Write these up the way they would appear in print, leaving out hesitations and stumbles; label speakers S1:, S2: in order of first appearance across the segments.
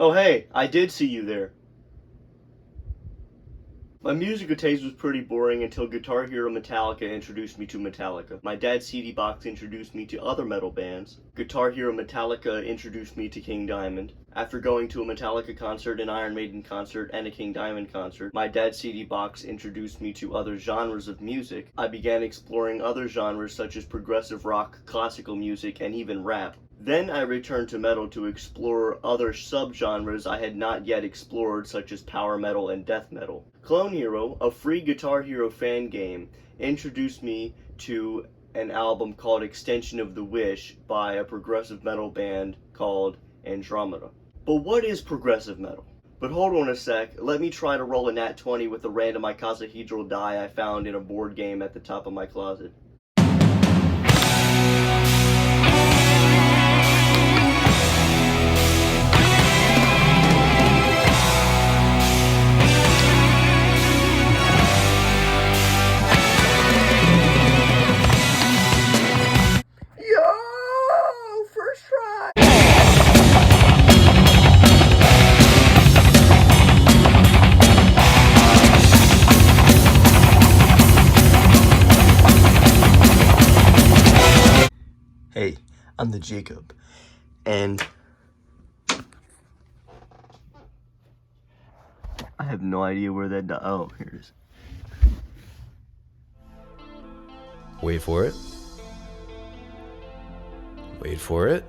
S1: Oh hey, I did see you there. My musical taste was pretty boring until Guitar Hero Metallica introduced me to Metallica. My dad's CD box introduced me to other metal bands. Guitar Hero Metallica introduced me to King Diamond. After going to a Metallica concert, an Iron Maiden concert, and a King Diamond concert, my dad's CD box introduced me to other genres of music. I began exploring other genres such as progressive rock, classical music, and even rap. Then I returned to metal to explore other subgenres I had not yet explored, such as power metal and death metal. Clone Hero, a free Guitar Hero fan game, introduced me to an album called Extension of the Wish by a progressive metal band called Andromeda. But what is progressive metal? But hold on a sec, let me try to roll a nat 20 with a random icosahedral die I found in a board game at the top of my closet. Hey, I'm the Jacob, and I have no idea where that oh, here it is.
S2: Wait for it. Wait for it.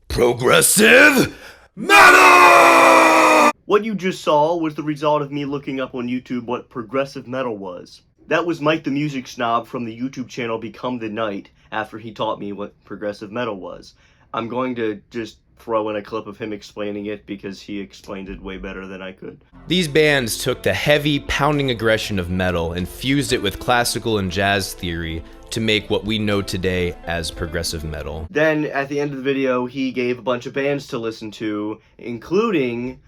S2: Progressive metal!
S1: What you just saw was the result of me looking up on YouTube what progressive metal was. That was Mike the Music Snob from the YouTube channel Become the Night after he taught me what progressive metal was. I'm going to just throw in a clip of him explaining it because he explained it way better than I could.
S2: These bands took the heavy, pounding aggression of metal and fused it with classical and jazz theory to make what we know today as progressive metal.
S1: Then, at the end of the video, he gave a bunch of bands to listen to, including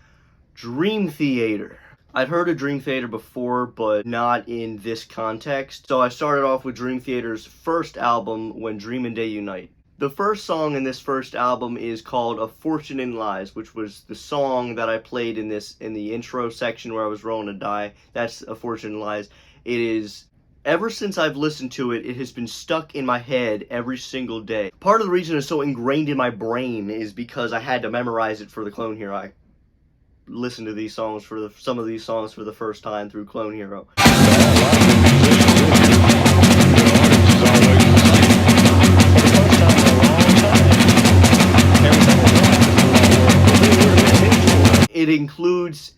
S1: Dream Theater. I'd heard of Dream Theater before, but not in this context. So I started off with Dream Theater's first album, When Dream and Day Unite. The first song in this first album is called A Fortune in Lies, which was the song that I played in the intro section where I was rolling a die. That's A Fortune in Lies. It is, ever since I've listened to it, it has been stuck in my head every single day. Part of the reason it's so ingrained in my brain is because I had to memorize it for the Clone Hero. I listened to these songs some of these songs for the first time through Clone Hero. It includes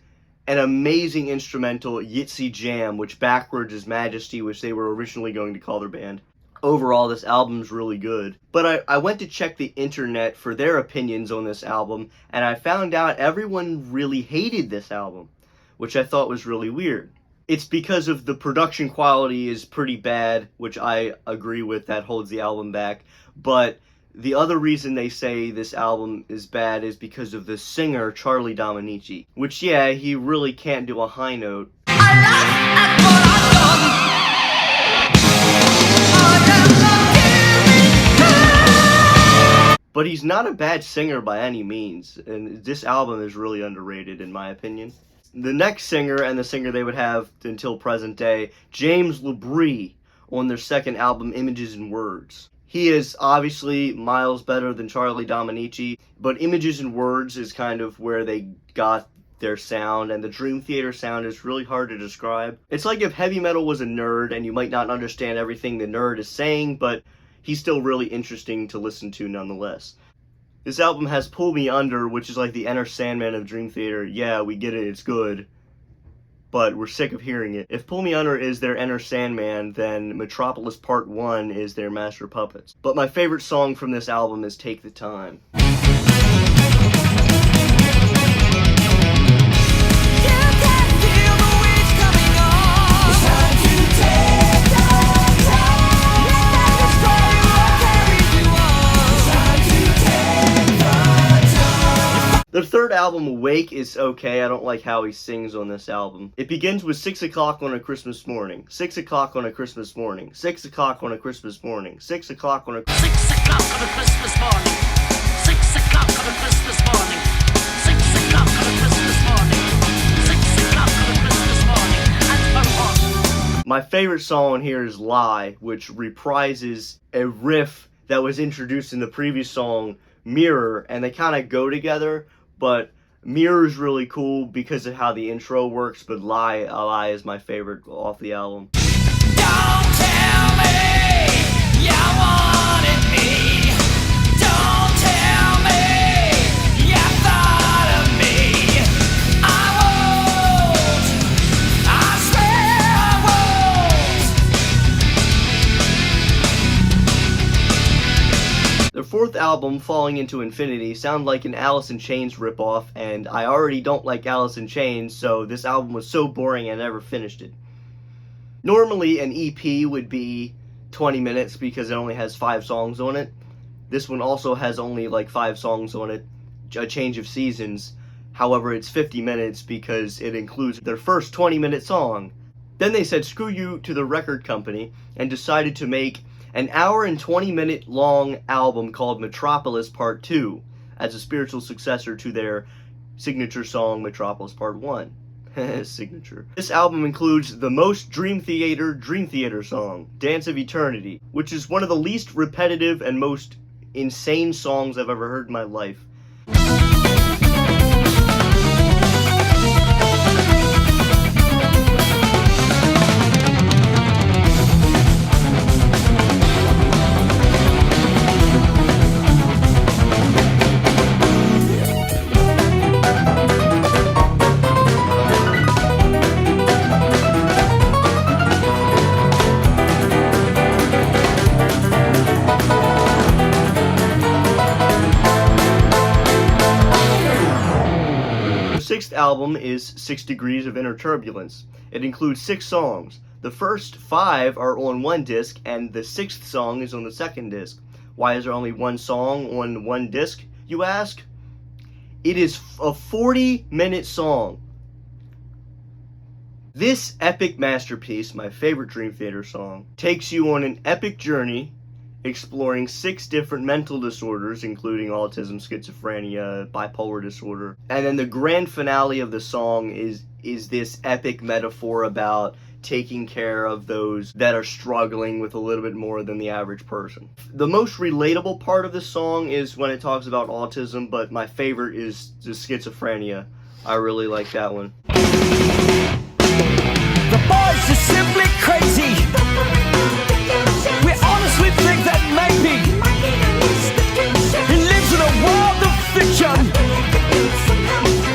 S1: an amazing instrumental, Yitzy Jam, which backwards is Majesty, which they were originally going to call their band. Overall, this album's really good. But I went to check the internet for their opinions on this album, and I found out everyone really hated this album, which I thought was really weird. It's because of the production quality is pretty bad, which I agree with, that holds the album back. But the other reason they say this album is bad is because of the singer, Charlie Dominici. Which, yeah, he really can't do a high note. But he's not a bad singer by any means, and this album is really underrated in my opinion. The next singer, and the singer they would have until present day, James LaBrie, on their second album, Images and Words. He is obviously miles better than Charlie Dominici, but Images and Words is kind of where they got their sound, and the Dream Theater sound is really hard to describe. It's like if heavy metal was a nerd, and you might not understand everything the nerd is saying, but he's still really interesting to listen to nonetheless. This album has Pull Me Under, which is like the Enter Sandman of Dream Theater. Yeah, we get it, it's good, but we're sick of hearing it. If Pull Me Under is their Enter Sandman, then Metropolis Part 1 is their Master Puppets. But my favorite song from this album is Take the Time. The third album, Awake, is okay. I don't like how he sings on this album. It begins with 6 o'clock on a Christmas morning. 6 o'clock on a Christmas morning. 6 o'clock on a Christmas morning. 6 o'clock on a
S3: 6 o'clock on a Christmas morning. 6 o'clock on a Christmas morning. 6 o'clock
S1: My favorite song here is Lie, which reprises a riff that was introduced in the previous song, Mirror, and they kind of go together, but Mirror is really cool because of how the intro works, but Lie is my favorite off the album.
S3: Don't tell me you wanted me. Don't tell me you thought of me. I won't. I swear I won't.
S1: Their fourth album, Falling Into Infinity, sounded like an Alice in Chains ripoff, and I already don't like Alice in Chains, so this album was so boring I never finished it. Normally an EP would be 20 minutes because it only has 5 songs on it. This one also has only like 5 songs on it, A Change of Seasons. However, it's 50 minutes because it includes their first 20-minute song. Then they said screw you to the record company and decided to make an hour and 20-minute long album called Metropolis Part 2 as a spiritual successor to their signature song Metropolis Part 1. Signature. This album includes the most Dream Theater song, Dance of Eternity, which is one of the least repetitive and most insane songs I've ever heard in my life. Sixth album is 6 Degrees of Inner Turbulence. It includes 6 songs. The first 5 are on one disc, and the 6th song is on the second disc. Why is there only one song on one disc, you ask? It is a 40-minute song. This epic masterpiece, my favorite Dream Theater song, takes you on an epic journey exploring 6 different mental disorders, including autism, schizophrenia, bipolar disorder. And then the grand finale of the song is this epic metaphor about taking care of those that are struggling with a little bit more than the average person. The most relatable part of the song is when it talks about autism, but my favorite is the schizophrenia. I really like that one.
S3: The boys are simply crazy. We honestly think that maybe he lives in a world of fiction.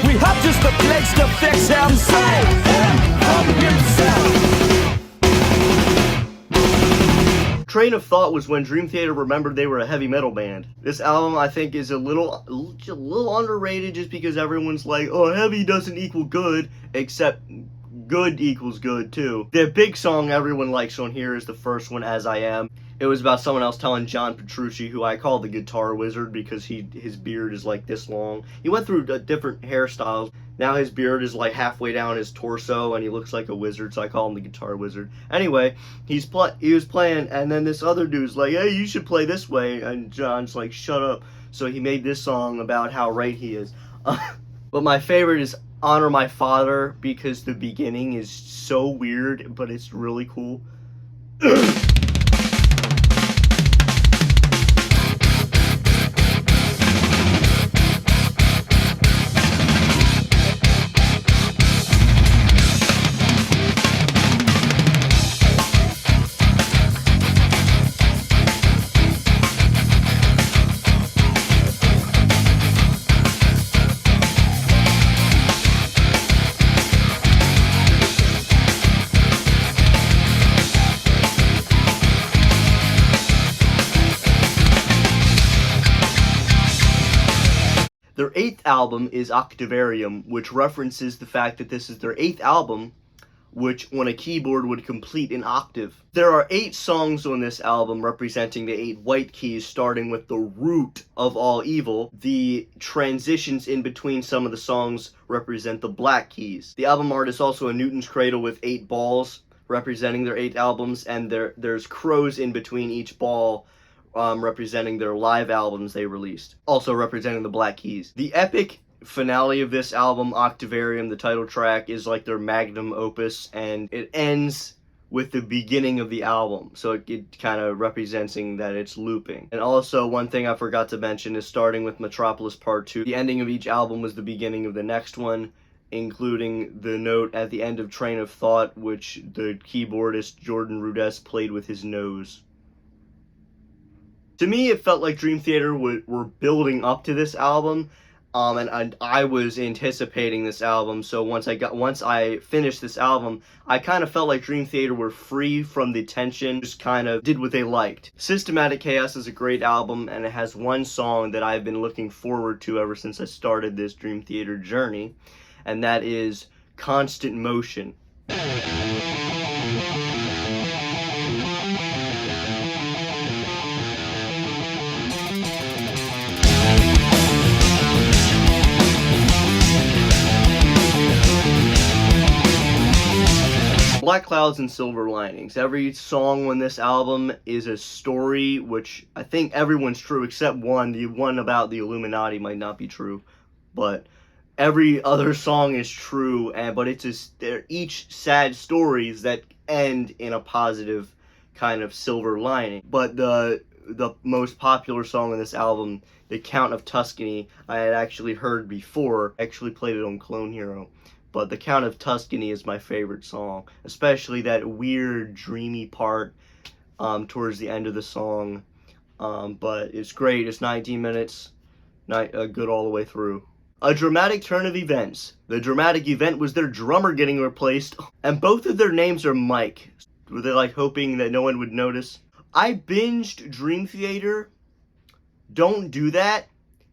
S3: We have just the place to fix him. Save him from himself.
S1: Train of thought was when Dream Theater remembered they were a heavy metal band. This album, I think, is a little underrated just because everyone's like, oh, heavy doesn't equal good, except good equals good too. The big song everyone likes on here is the first one, As I Am. It was about someone else telling John Petrucci, who I call the guitar wizard because his beard is like this long. He went through different hairstyles. Now his beard is like halfway down his torso and he looks like a wizard, so I call him the guitar wizard. Anyway, he was playing, and then this other dude's like, hey, you should play this way, and John's like, shut up. So he made this song about how right he is. But my favorite is Honor My Father because the beginning is so weird, but it's really cool. Their 8th album is Octavarium, which references the fact that this is their 8th album, which on a keyboard would complete an octave. There are 8 songs on this album representing the 8 white keys, starting with the root of all evil. The transitions in between some of the songs represent the black keys. The album art is also a Newton's cradle with 8 balls representing their 8 albums, and there's crows in between each ball, representing their live albums they released, also representing the Black Keys. The epic finale of this album, Octavarium, the title track, is like their magnum opus, and it ends with the beginning of the album, so it kind of representing that it's looping. And also, one thing I forgot to mention is starting with Metropolis Part 2. The ending of each album was the beginning of the next one, including the note at the end of Train of Thought, which the keyboardist Jordan Rudess played with his nose. To me, it felt like Dream Theater were building up to this album, and I was anticipating this album. So once I finished this album, I kind of felt like Dream Theater were free from the tension, just kind of did what they liked. Systematic Chaos is a great album, and it has one song that I've been looking forward to ever since I started this Dream Theater journey, and that is Constant Motion. Black Clouds and Silver Linings. Every song on this album is a story, which I think everyone's true except one. The one about the Illuminati might not be true, but every other song is true. But they're each sad stories that end in a positive kind of silver lining. But the most popular song on this album, The Count of Tuscany, I had actually heard before. I actually played it on Clone Hero. But The Count of Tuscany is my favorite song, especially that weird, dreamy part towards the end of the song. But it's great. It's 19 minutes, good all the way through. A dramatic turn of events. The dramatic event was their drummer getting replaced, and both of their names are Mike. Were they like hoping that no one would notice? I binged Dream Theater. Don't do that.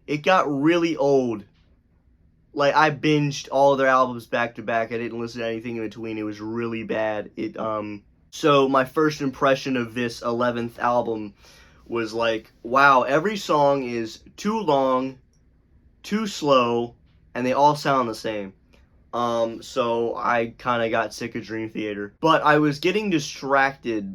S1: It got really old. Like, I binged all their albums back to back. I didn't listen to anything in between. It was really bad. So my first impression of this 11th album was like, wow, every song is too long, too slow, and they all sound the same. So I kind of got sick of Dream Theater. But I was getting distracted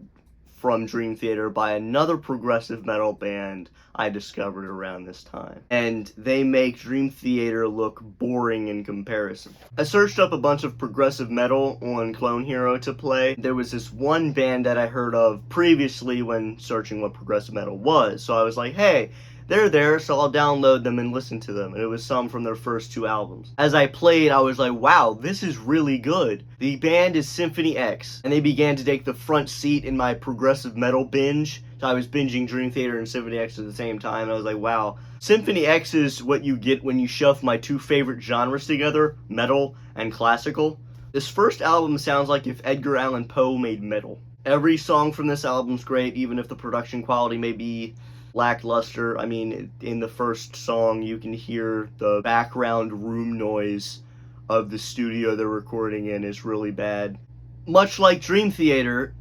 S1: from Dream Theater by another progressive metal band I discovered around this time. And they make Dream Theater look boring in comparison. I searched up a bunch of progressive metal on Clone Hero to play. There was this one band that I heard of previously when searching what progressive metal was. So I was like, hey, they're there, so I'll download them and listen to them. And it was some from their first 2 albums. As I played, I was like, wow, this is really good. The band is Symphony X, and they began to take the front seat in my progressive metal binge. So I was binging Dream Theater and Symphony X at the same time, and I was like, wow. Symphony X is what you get when you shove my 2 favorite genres together, metal and classical. This first album sounds like if Edgar Allan Poe made metal. Every song from this album's great, even if the production quality may be lackluster. I mean, in the first song, you can hear the background room noise of the studio they're recording in is really bad. Much like Dream Theater,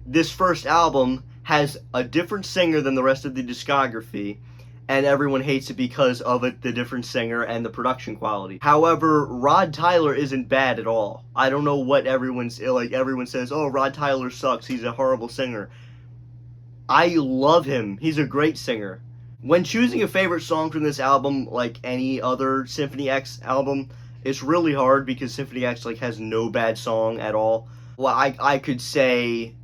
S1: this first album has a different singer than the rest of the discography, and everyone hates it because of the different singer and the production quality. However, Rod Tyler isn't bad at all. I don't know what everyone says, oh, Rod Tyler sucks, he's a horrible singer. I love him. He's a great singer. When choosing a favorite song from this album, like any other Symphony X album, it's really hard because Symphony X has no bad song at all. Well, I could say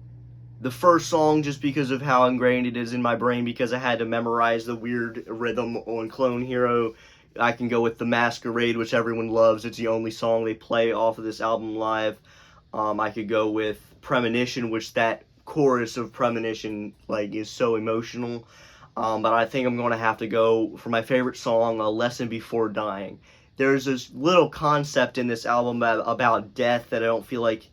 S1: the first song just because of how ingrained it is in my brain because I had to memorize the weird rhythm on Clone Hero. I can go with The Masquerade, which everyone loves. It's the only song they play off of this album live. I could go with Premonition, which that chorus of Premonition is so emotional, but I think I'm going to have to go for my favorite song, A Lesson Before Dying. There's this little concept in this album about death that I don't feel like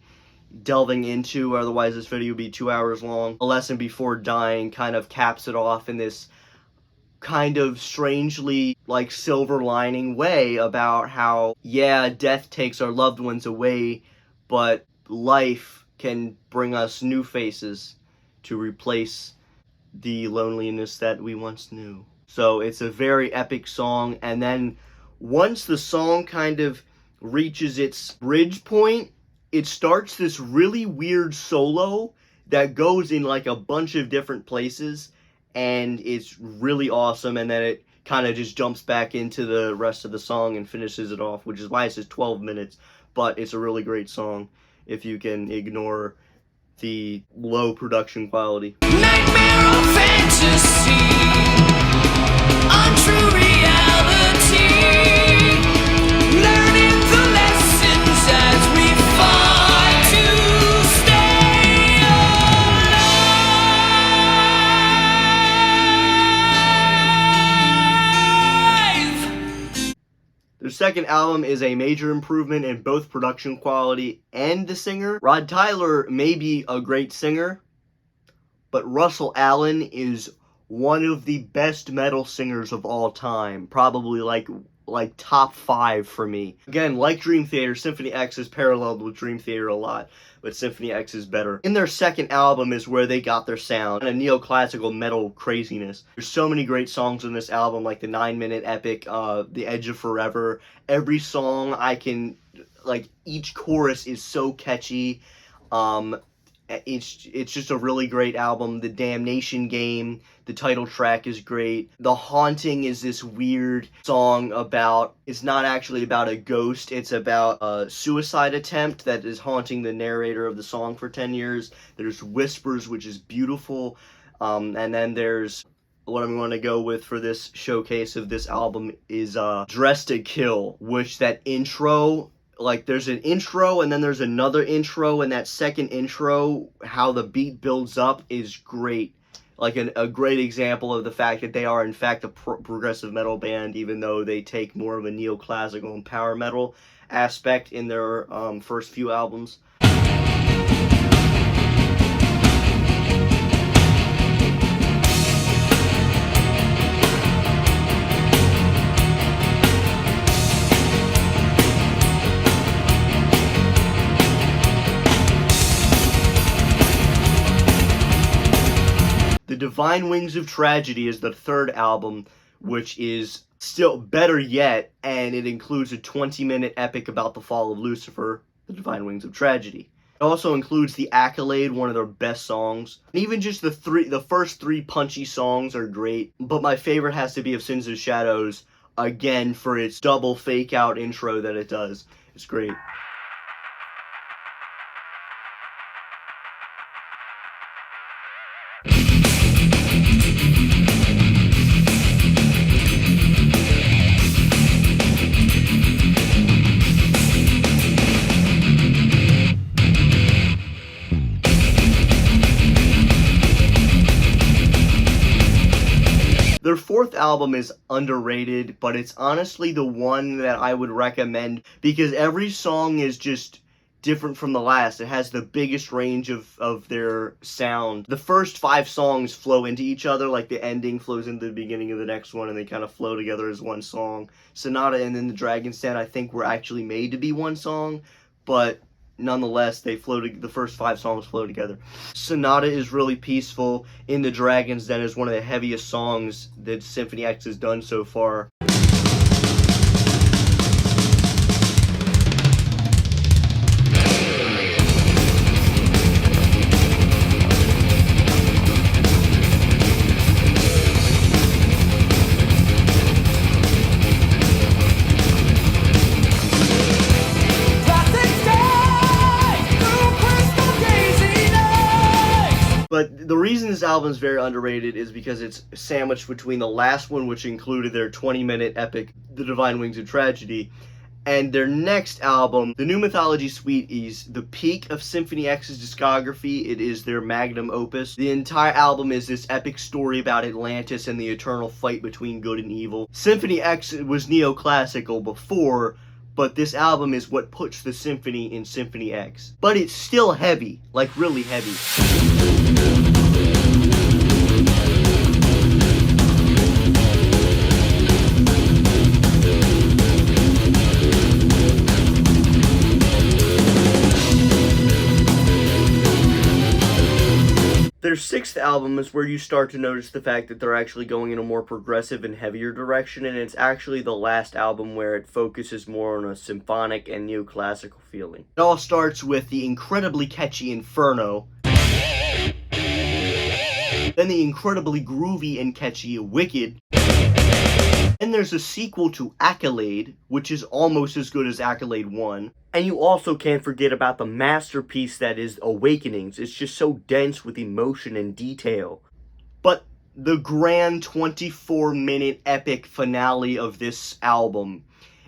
S1: delving into, otherwise this video would be 2 hours long. A Lesson Before Dying kind of caps it off in this kind of strangely silver lining way about how, yeah, death takes our loved ones away, but life can bring us new faces to replace the loneliness that we once knew. So it's a very epic song, and then once the song kind of reaches its bridge point, it starts this really weird solo that goes in a bunch of different places, and it's really awesome, and then it kind of just jumps back into the rest of the song and finishes it off, which is why it says 12 minutes, but it's a really great song if you can ignore the low production quality.
S3: Nightmare or fantasy, untrue reality, learning the lessons as we fight to stay alive.
S1: Their second album is a major improvement in both production quality and the singer. Rod Tyler may be a great singer, but Russell Allen is one of the best metal singers of all time. Probably like top 5 for me. Again, like Dream Theater, Symphony X is paralleled with Dream Theater a lot, but Symphony X is better. In their second album is where they got their sound, and a neoclassical metal craziness. There's so many great songs on this album, like the 9-minute epic, The Edge of Forever. Every song each chorus is so catchy. It's just a really great album. The Damnation Game, the title track is great. The Haunting is this weird song it's not actually about a ghost, it's about a suicide attempt that is haunting the narrator of the song for 10 years. There's Whispers, which is beautiful. And then there's what I'm going to go with for this showcase of this album is Dress to Kill, which that intro, there's an intro and then there's another intro, and that second intro, how the beat builds up is great. A great example of the fact that they are in fact a progressive metal band, even though they take more of a neoclassical and power metal aspect in their first few albums. The Divine Wings of Tragedy is the third album, which is still better yet, and it includes a 20-minute epic about the fall of Lucifer, The Divine Wings of Tragedy. It also includes The Accolade, one of their best songs. And even just the first 3 punchy songs are great, but my favorite has to be Of Sins and Shadows, again, for its double fake-out intro that it does. It's great. Their fourth album is underrated, but it's honestly the one that I would recommend because every song is just different from the last. It has the biggest range of their sound. The first 5 songs flow into each other, like the ending flows into the beginning of the next one, and they kind of flow together as one song. Sonata and then the Dragon's Den, I think, were actually made to be one song, but nonetheless, the first 5 songs flow together. Sonata is really peaceful. In the Dragon's Den is one of the heaviest songs that Symphony X has done so far. But the reason this album is very underrated is because it's sandwiched between the last one, which included their 20-minute epic, The Divine Wings of Tragedy, and their next album. The New Mythology Suite is the peak of Symphony X's discography. It is their magnum opus. The entire album is this epic story about Atlantis and the eternal fight between good and evil. Symphony X was neoclassical before, but this album is what puts the symphony in Symphony X. But it's still heavy, like really heavy. Their sixth album is where you start to notice the fact that they're actually going in a more progressive and heavier direction, and it's actually the last album where it focuses more on a symphonic and neoclassical feeling. It all starts with the incredibly catchy Inferno, then the incredibly groovy and catchy Wicked, And there's a sequel to Accolade, which is almost as good as Accolade 1. And you also can't forget about the masterpiece that is Awakenings. It's just so dense with emotion and detail. But the grand 24-minute epic finale of this album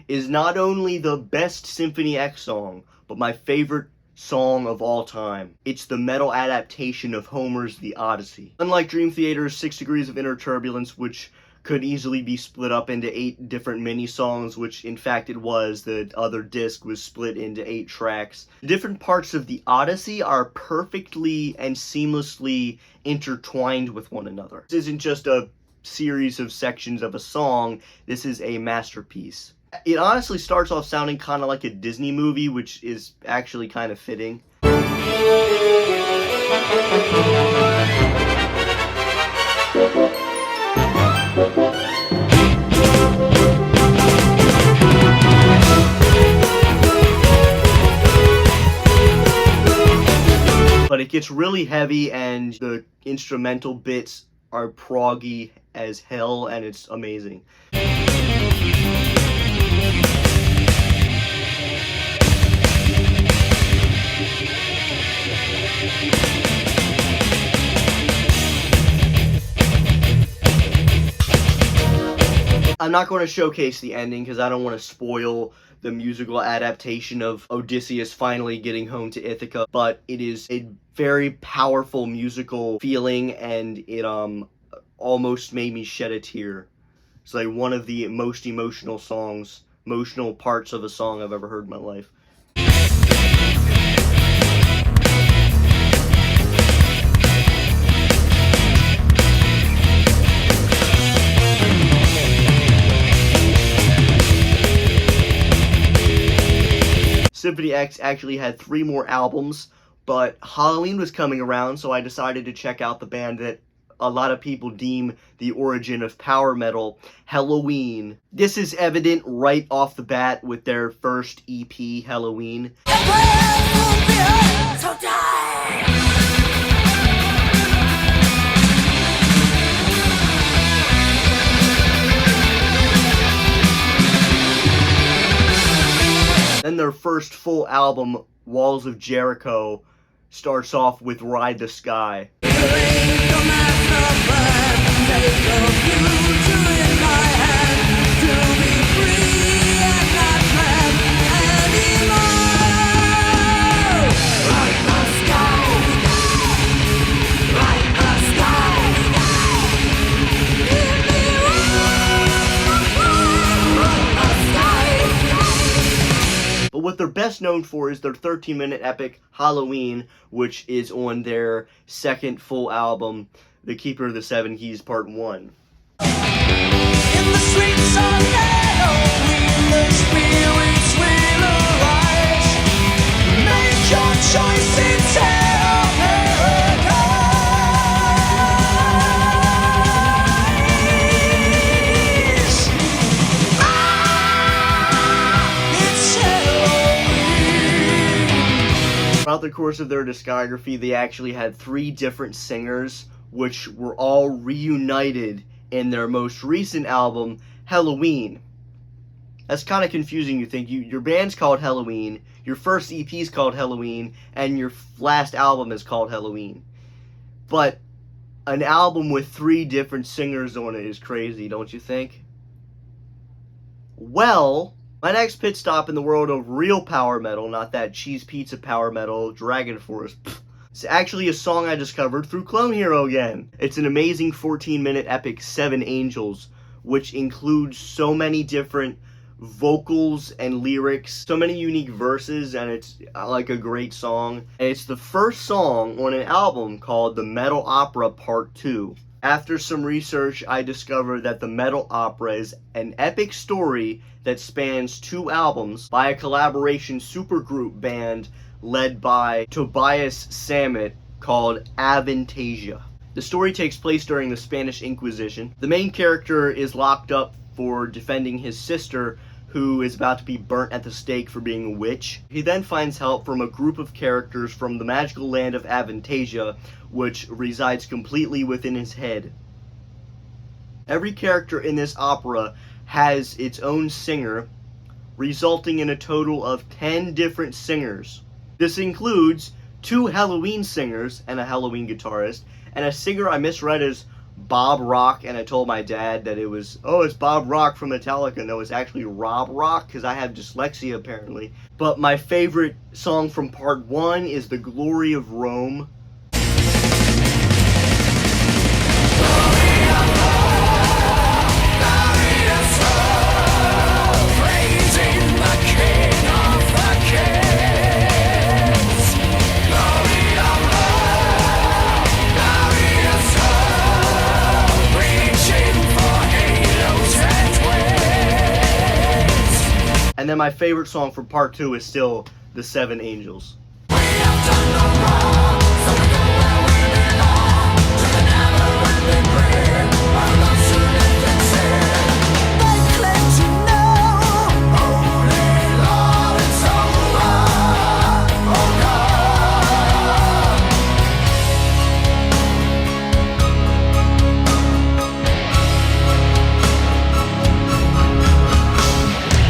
S1: is not only the best Symphony X song, but my favorite song of all time. It's the metal adaptation of Homer's The Odyssey. Unlike Dream Theater's 6 Degrees of Inner Turbulence, which could easily be split up into 8 different mini-songs, which in fact it was, the other disc was split into 8 tracks. The different parts of The Odyssey are perfectly and seamlessly intertwined with one another. This isn't just a series of sections of a song, this is a masterpiece. It honestly starts off sounding kind of like a Disney movie, which is actually kind of fitting. But it gets really heavy and the instrumental bits are proggy as hell and it's amazing. I'm not going to showcase the ending because I don't want to spoil the musical adaptation of Odysseus finally getting home to Ithaca, but it is a very powerful musical feeling and it almost made me shed a tear. It's like one of the most emotional parts of a song I've ever heard in my life. Symphony X actually had 3 more albums, but Halloween was coming around, so I decided to check out the band that a lot of people deem the origin of power metal, Helloween. This is evident right off the bat with their first EP, Helloween. Then their first full album, Walls of Jericho, starts off with Ride the Sky. But what they're best known for is their 13-minute epic Halloween, which is on their second full album, The Keeper of the Seven Keys Part 1.
S3: In the streets of Halloween, the spirits will arise. Make your choice in hell paradise. It's Halloween.
S1: Throughout the course of their discography, they actually had 3 different singers, which were all reunited in their most recent album, Helloween. That's kind of confusing. You think your band's called Helloween, your first EP is called Helloween, and your last album is called Helloween. But an album with 3 different singers on it is crazy, don't you think? Well, my next pit stop in the world of real power metal, not that cheese pizza power metal, Dragon Force. It's actually a song I discovered through Clone Hero again. It's an amazing 14-minute epic, 7 Angels, which includes so many different vocals and lyrics, so many unique verses, and it's like a great song. And it's the first song on an album called The Metal Opera Part 2. After some research, I discovered that the Metal Opera is an epic story that spans 2 albums by a collaboration supergroup band led by Tobias Sammet called Avantasia. The story takes place during the Spanish Inquisition. The main character is locked up for defending his sister, who is about to be burnt at the stake for being a witch. He then finds help from a group of characters from the magical land of Avantasia, which resides completely within his head. Every character in this opera has its own singer, resulting in a total of 10 different singers. This includes 2 Halloween singers and a Halloween guitarist, and a singer I misread as Bob Rock, and I told my dad that it's Bob Rock from Metallica. No, it's actually Rob Rock, because I have dyslexia apparently. But my favorite song from part 1 is The Glory of Rome. And then my favorite song from part 2 is still The Seven Angels.
S3: We have done no wrong, so we go where we belong, to the never-ending prayer, our love soon ends in. They claim to know, only love is over, oh God.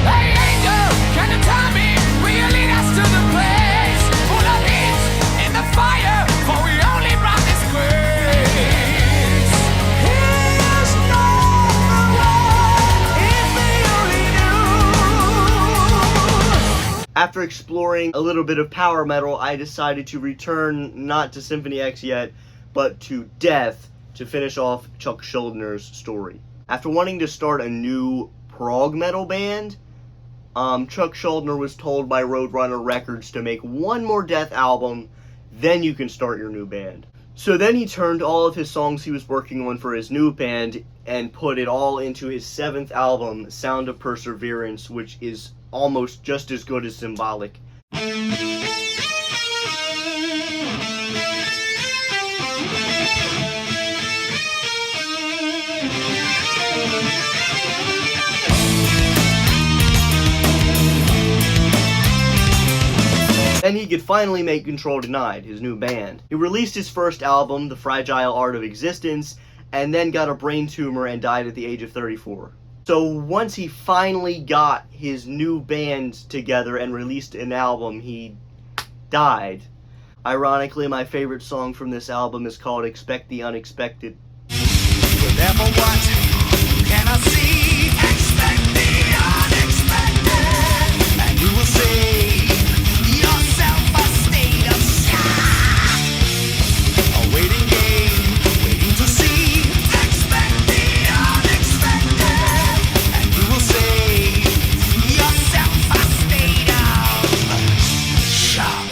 S3: Hey angel, can you tell me, will you lead us to the place full of heat in the fire, for we only brought this grace. Here's no way, if they only knew.
S1: After exploring a little bit of power metal, I decided to return not to Symphony X yet, but to Death to finish off Chuck Schuldner's story. After wanting to start a new prog metal band, Chuck Schuldner was told by Roadrunner Records to make one more Death album, then you can start your new band. So then he turned all of his songs he was working on for his new band and put it all into his 7th album, Sound of Perseverance, which is almost just as good as Symbolic. Then he could finally make Control Denied, his new band. He released his first album, The Fragile Art of Existence, and then got a brain tumor and died at the age of 34. So once he finally got his new band together and released an album, he died. Ironically, my favorite song from this album is called Expect the Unexpected.
S3: Therefore what can I see? Expect the unexpected, and you will save yourself a state of shock. A waiting game, waiting to see. Expect the unexpected, and you will save yourself a state of shock.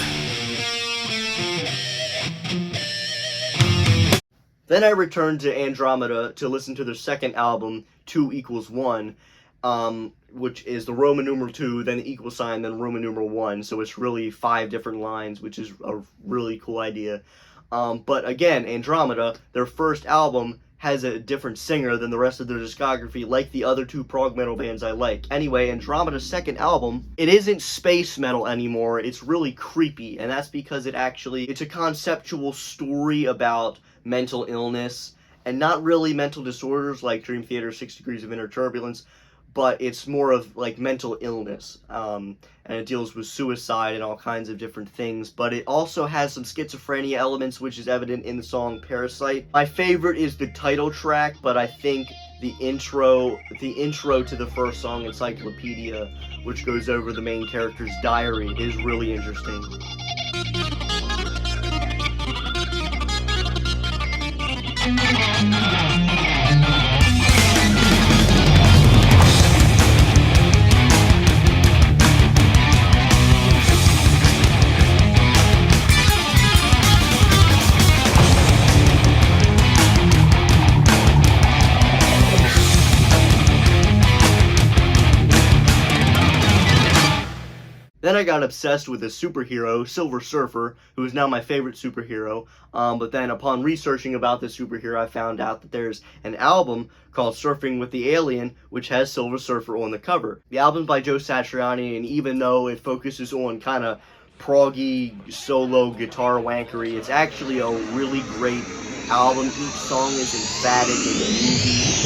S1: Then I returned to Andromeda to listen to their second album, 2 = 1, which is the Roman numeral 2, then the equal sign, then Roman numeral 1. So it's really 5 different lines, which is a really cool idea. But again, Andromeda, their first album, has a different singer than the rest of their discography, like the other 2 prog metal bands I like. Anyway, Andromeda's second album, it isn't space metal anymore, it's really creepy, and that's because it's a conceptual story about mental illness, and not really mental disorders like Dream Theater, 6 Degrees of Inner Turbulence, but it's more of like mental illness, and it deals with suicide and all kinds of different things, but it also has some schizophrenia elements, which is evident in the song Parasite. My favorite is the title track, but I think the intro to the first song, Encyclopedia, which goes over the main character's diary, is really interesting. Then I got obsessed with a superhero, Silver Surfer, who is now my favorite superhero. But then upon researching about this superhero, I found out that there's an album called Surfing with the Alien, which has Silver Surfer on the cover. The album's by Joe Satriani, and even though it focuses on kind of proggy solo guitar wankery, it's actually a really great album. Each song is emphatic and easy.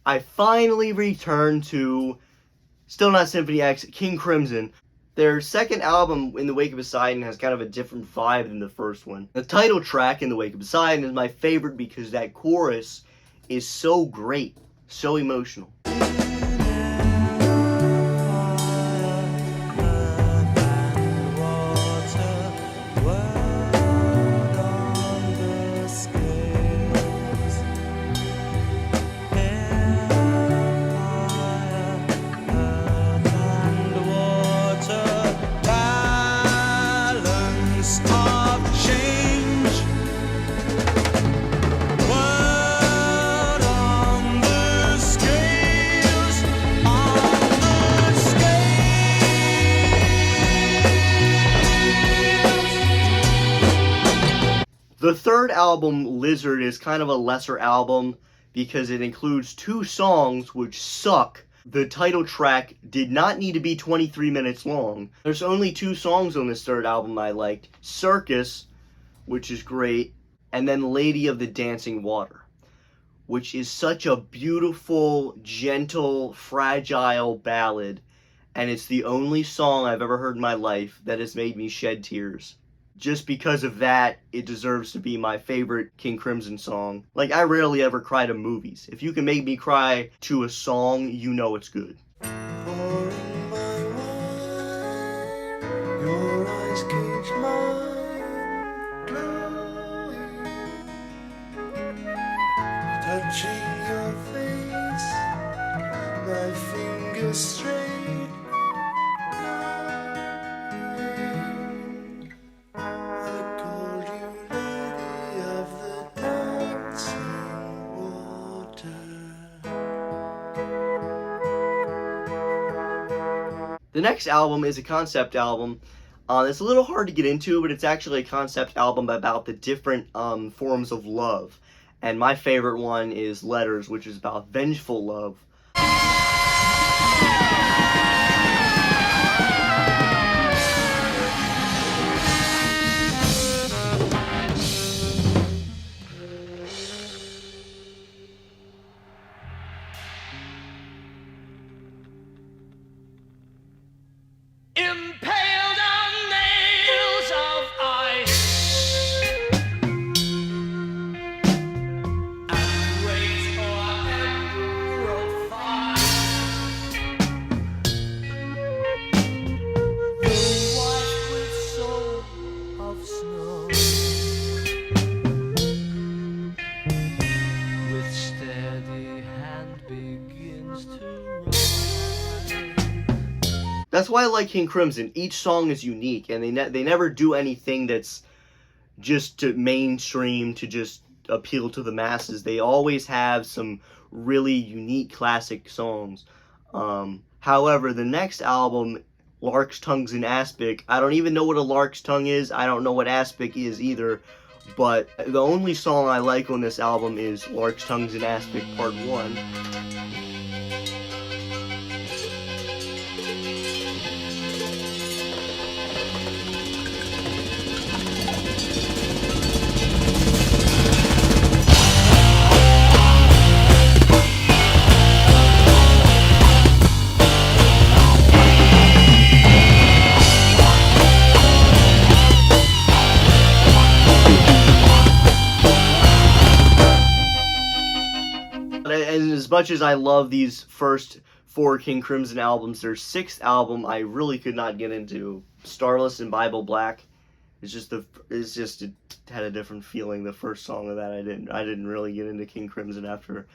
S1: I finally returned to, still not Symphony X, King Crimson. Their second album, In the Wake of Poseidon, has kind of a different vibe than the first one. The title track, In the Wake of Poseidon, is my favorite because that chorus is so great, so emotional. The third album, Lizard, is kind of a lesser album because it includes 2 songs which suck. The title track did not need to be 23 minutes long. There's only 2 songs on this third album I liked. Circus, which is great, and then Lady of the Dancing Water, which is such a beautiful, gentle, fragile ballad, and it's the only song I've ever heard in my life that has made me shed tears. Just because of that, it deserves to be my favorite King Crimson song. Like, I rarely ever cry to movies. If you can make me cry to a song, you know it's good.
S4: Pouring my wine, your eyes cage mine, glowing, touching your face, my fingers straight.
S1: The next album is a concept album. It's a little hard to get into, but it's actually a concept album about the different forms of love. And my favorite one is Letters, which is about vengeful love.
S3: Impaled on nails of ice, and wait for emerald fire. Your wife with soul of snow, with steady hand begins to rise.
S1: That's why I like King Crimson. Each song is unique, and they never do anything that's just to mainstream, to just appeal to the masses. They always have some really unique classic songs. However, the next album, Lark's Tongues in Aspic, I don't even know what a lark's tongue is. I don't know what aspic is either. But the only song I like on this album is Lark's Tongues in Aspic Part 1. And as much as I love these first 4 King Crimson albums, their 6th album I really could not get into. Starless and Bible Black. It had a different feeling. The first song of that I didn't really get into King Crimson after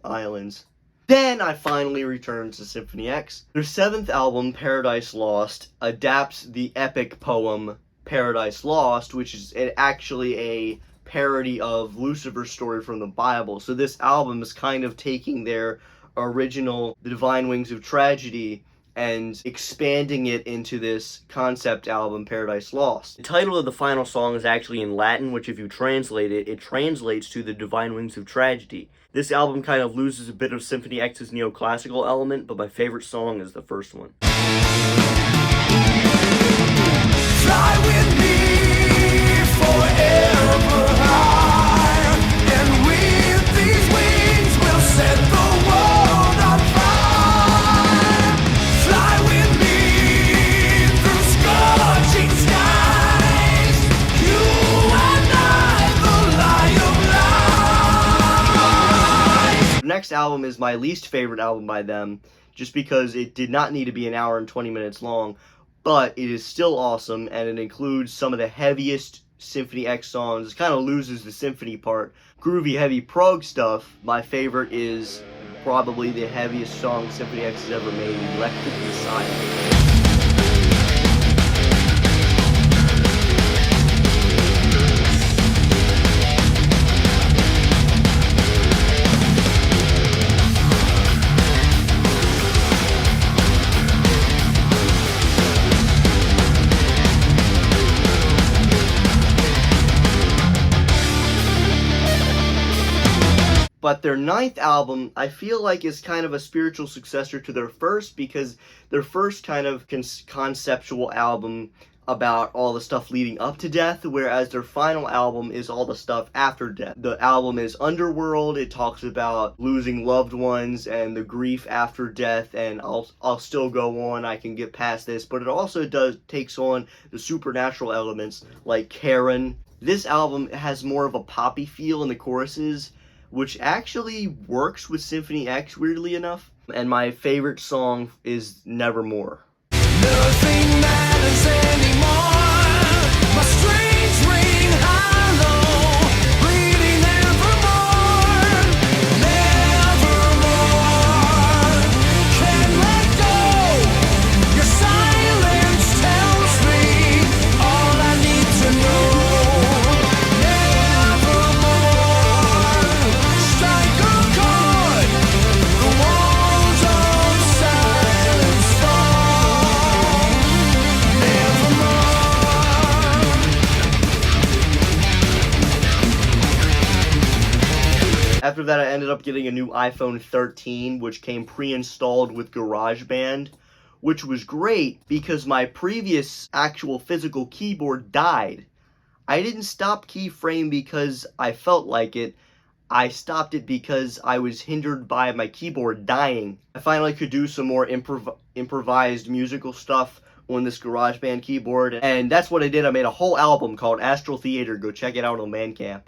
S1: Islands. Then I finally returned to Symphony X. Their 7th album, Paradise Lost, adapts the epic poem Paradise Lost, which is actually a parody of Lucifer's story from the Bible. So this album is kind of taking their original The Divine Wings of Tragedy and expanding it into this concept album, Paradise Lost. The title of the final song is actually in Latin, which if you translate it, it translates to The Divine Wings of Tragedy. This album kind of loses a bit of Symphony X's neoclassical element, but my favorite song is the first one.
S3: Fly with me forever high, and with these wings we'll
S1: album is my least favorite album by them, just because it did not need to be an hour and 20 minutes long, but it is still awesome, and it includes some of the heaviest Symphony X songs. It kind of loses the symphony part. Groovy, heavy prog stuff. My favorite is probably the heaviest song Symphony X has ever made, Electric Messiah. But their ninth album, I feel like, is kind of a spiritual successor to their first, because their first kind of conceptual album about all the stuff leading up to death, whereas their final album is all the stuff after death. The album is Underworld. It talks about losing loved ones and the grief after death, and I'll still go on. I can get past this, but it also takes on the supernatural elements like Karen. This album has more of a poppy feel in the choruses, which actually works with Symphony X, weirdly enough. And my favorite song is Nevermore.
S3: Nothing matters anymore. My strings ring hollow, bleeding evermore. Nevermore. Can't let go. Your silence tells me all I need to know.
S1: After that, I ended up getting a new iPhone 13, which came pre-installed with GarageBand, which was great because my previous actual physical keyboard died. I didn't stop keyframe because I felt like it. I stopped it because I was hindered by my keyboard dying. I finally could do some more improvised musical stuff on this GarageBand keyboard, and that's what I did. I made a whole album called Astral Theater. Go check it out on Bandcamp.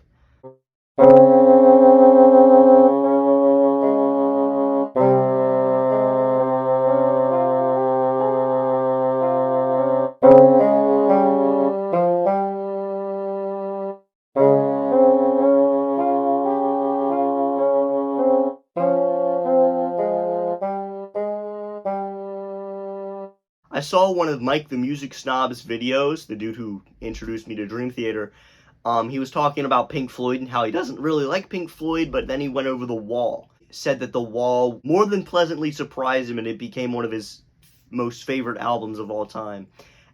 S1: I saw one of Mike the Music Snob's videos, the dude who introduced me to Dream Theater. He was talking about Pink Floyd and how he doesn't really like Pink Floyd, but then he went over The Wall. Said that The Wall more than pleasantly surprised him, and it became one of his most favorite albums of all time.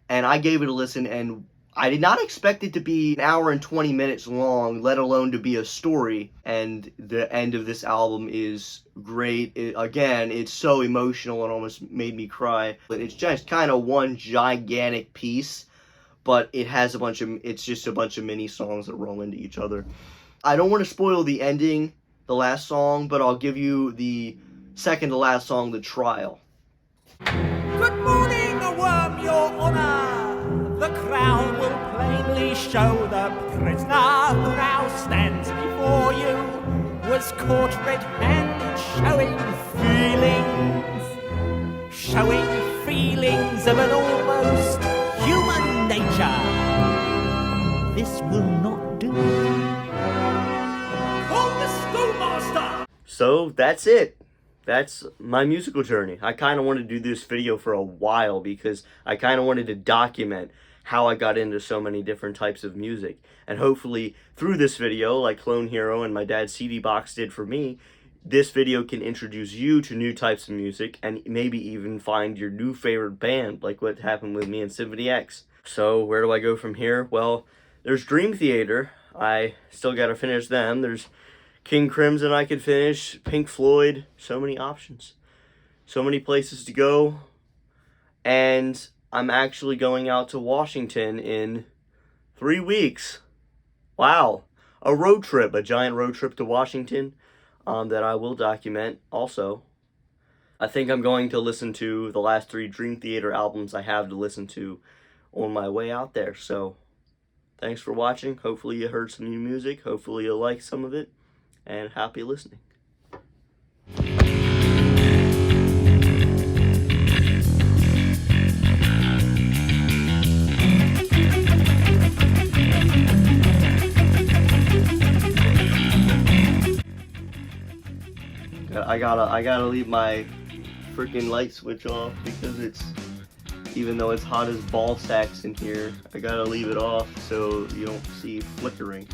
S1: And I gave it a listen, and I did not expect it to be an hour and 20 minutes long, let alone to be a story. And the end of this album is great. Again, it's so emotional, it almost made me cry. But it's just kind of one gigantic piece, but it has it's just a bunch of mini songs that roll into each other. I don't want to spoil the ending, the last song, but I'll give you the second to last song, The Trial.
S3: Good morning, a worm, your honour. The crown will plainly show the prisoner who now stands before you was caught red-handed, showing feelings of an almost human nature. This will not do. Call the schoolmaster!
S1: So that's it. That's my musical journey. I kind of wanted to do this video for a while because I kind of wanted to document how I got into so many different types of music. And hopefully through this video, like Clone Hero and my dad's CD box did for me, this video can introduce you to new types of music and maybe even find your new favorite band, like what happened with me and Symphony X. So where do I go from here? Well, there's Dream Theater. I still got to finish them. There's King Crimson I could finish, Pink Floyd, so many options. So many places to go. And I'm actually going out to Washington in 3 weeks. Wow. A road trip, a giant road trip to Washington that I will document also. I think I'm going to listen to the last 3 Dream Theater albums I have to listen to on my way out there. So thanks for watching. Hopefully you heard some new music. Hopefully you like some of it. And happy listening. I gotta leave my freaking light switch off because it's, even though it's hot as ball sacks in here, I gotta leave it off so you don't see flickering.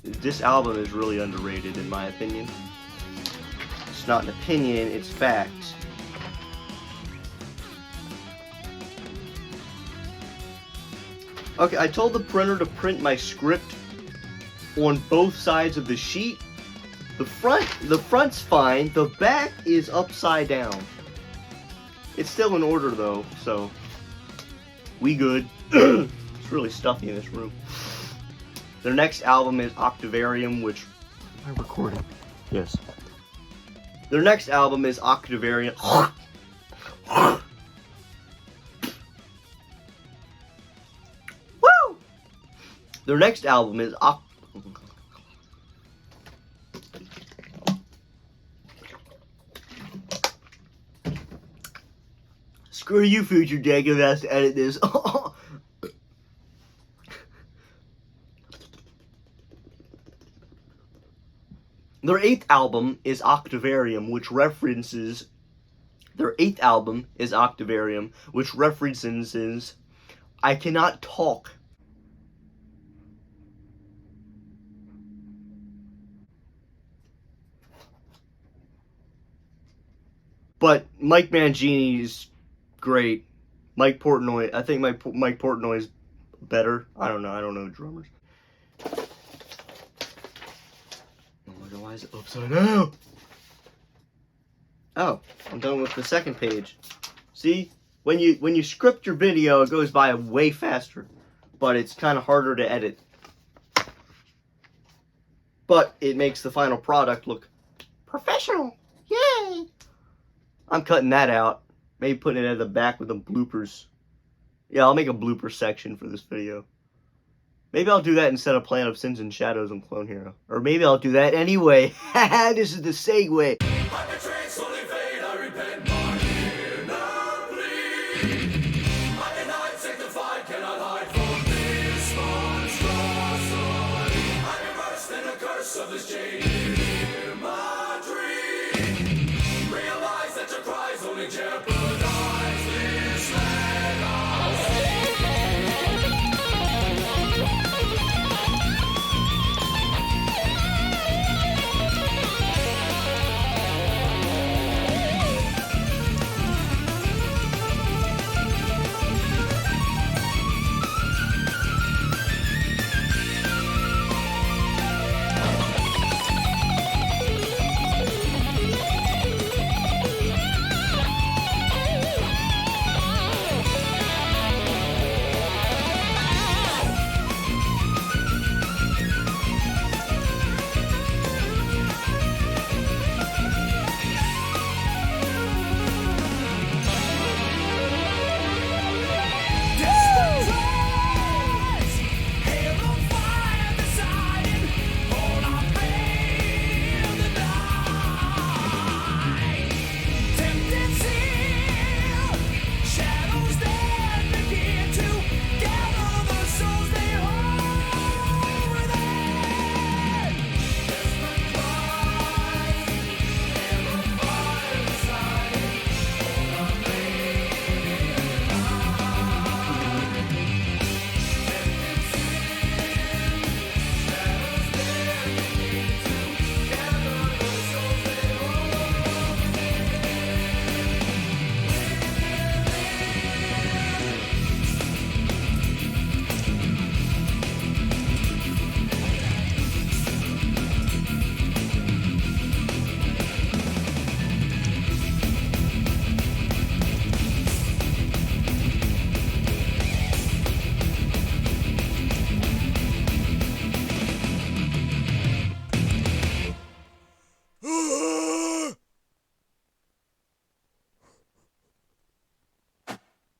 S1: This album is really underrated in my opinion. It's not an opinion, it's facts. Okay, I told the printer to print my script on both sides of the sheet. The front's fine, the back is upside down. It's still in order though, so we good. It's really stuffy in this room. Their next album is Octavarium, which... Am I recording? Yes. Their next album is Octavarium. Woo! Their next album is Screw you, future Jacob has to edit this. Their eighth album is Octavarium, which references I cannot talk. But Mike Mangini's great. Mike Portnoy, I think Mike Portnoy's better. I don't know drummers. Oh my god, why is it upside down? Oh, I'm done with the second page. See? When you script your video, it goes by way faster. But it's kind of harder to edit. But it makes the final product look professional. Yay! I'm cutting that out. Maybe putting it at the back with the bloopers. Yeah, I'll make a blooper section for this video. Maybe I'll do that instead of Planet of Sins and Shadows and Clone Hero. Or maybe I'll do that anyway. This is the segue.